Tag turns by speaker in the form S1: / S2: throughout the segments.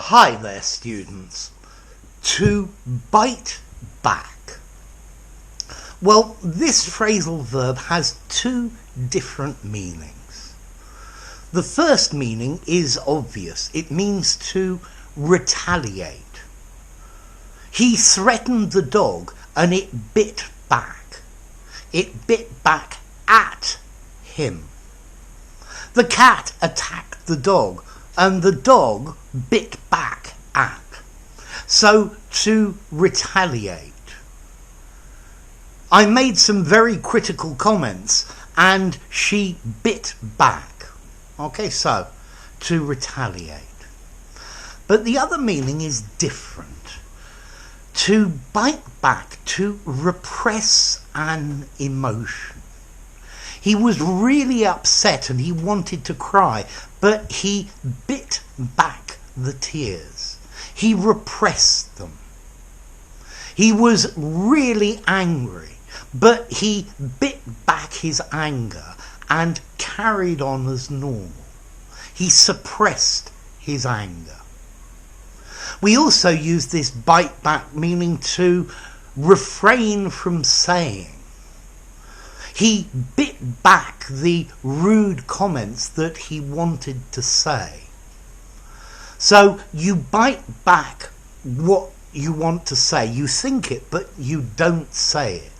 S1: Hi there, students. To bite back. Well, this phrasal verb has two different meanings. The first meaning is obvious. It means to retaliate. He threatened the dog and it bit back. It bit back at him. The cat attacked the dog and the dog bit back at. So, to retaliate. I made some very critical comments and she bit back. Okay, so, to retaliate. But the other meaning is different. To bite back, to repress an emotion. He was really upset and he wanted to cry, but he bit back the tears. He repressed them. He was really angry, but he bit back his anger and carried on as normal. He suppressed his anger. We also use this bite back meaning to refrain from saying. He bit back the rude comments that he wanted to say. So you bite back what you want to say. You think it, but you don't say it.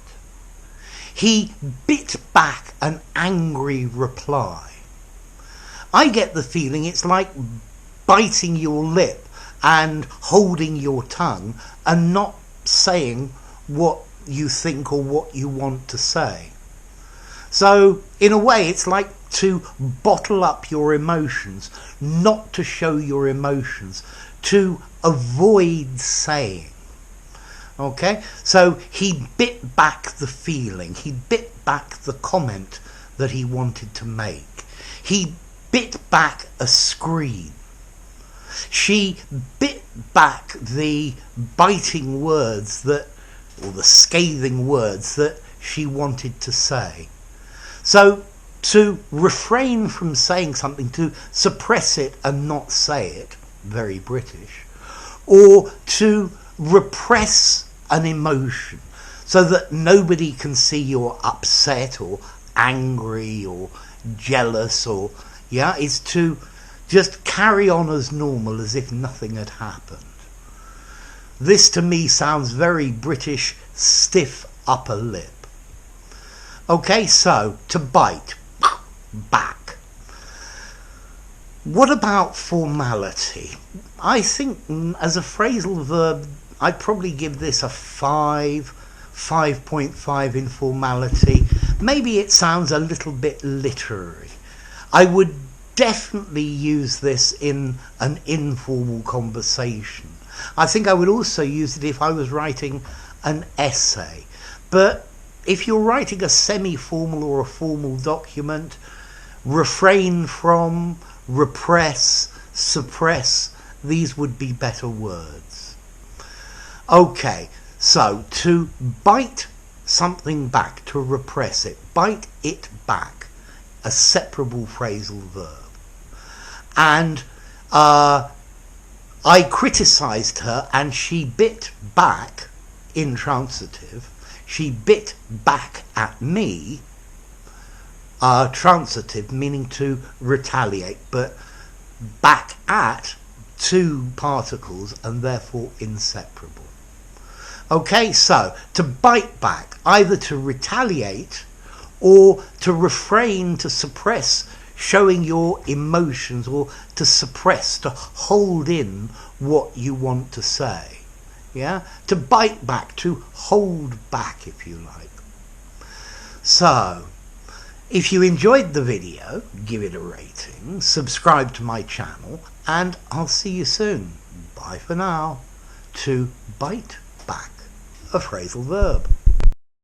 S1: He bit back an angry reply. I get the feeling it's like biting your lip and holding your tongue and not saying what you think or what you want to say. So, in a way, it's like to bottle up your emotions, not to show your emotions, to avoid saying. Okay? So, he bit back the feeling. He bit back the comment that he wanted to make. He bit back a scream. She bit back the biting words or the scathing words that she wanted to say. So, to refrain from saying something, to suppress it and not say it, very British, or to repress an emotion so that nobody can see you're upset or angry or jealous is to just carry on as normal as if nothing had happened. This to me sounds very British, stiff upper lip. Okay, so, to bite back. What about formality? I think as a phrasal verb, I'd probably give this a 5.5 in formality. Maybe it sounds a little bit literary. I would definitely use this in an informal conversation. I think I would also use it if I was writing an essay. But if you're writing a semi-formal or a formal document, refrain from, repress, suppress, these would be better words. Okay, so to bite something back, to repress it, bite it back, a separable phrasal verb. And I criticised her and she bit back, intransitive. She bit back at me, transitive, meaning to retaliate, but back at, two particles and therefore inseparable. Okay, so to bite back, either to retaliate or to refrain, to suppress showing your emotions, or to suppress, to hold in what you want to say. Yeah? To bite back, to hold back, if you like. So, if you enjoyed the video, give it a rating, subscribe to my channel, and I'll see you soon. Bye for now. To bite back, a phrasal verb.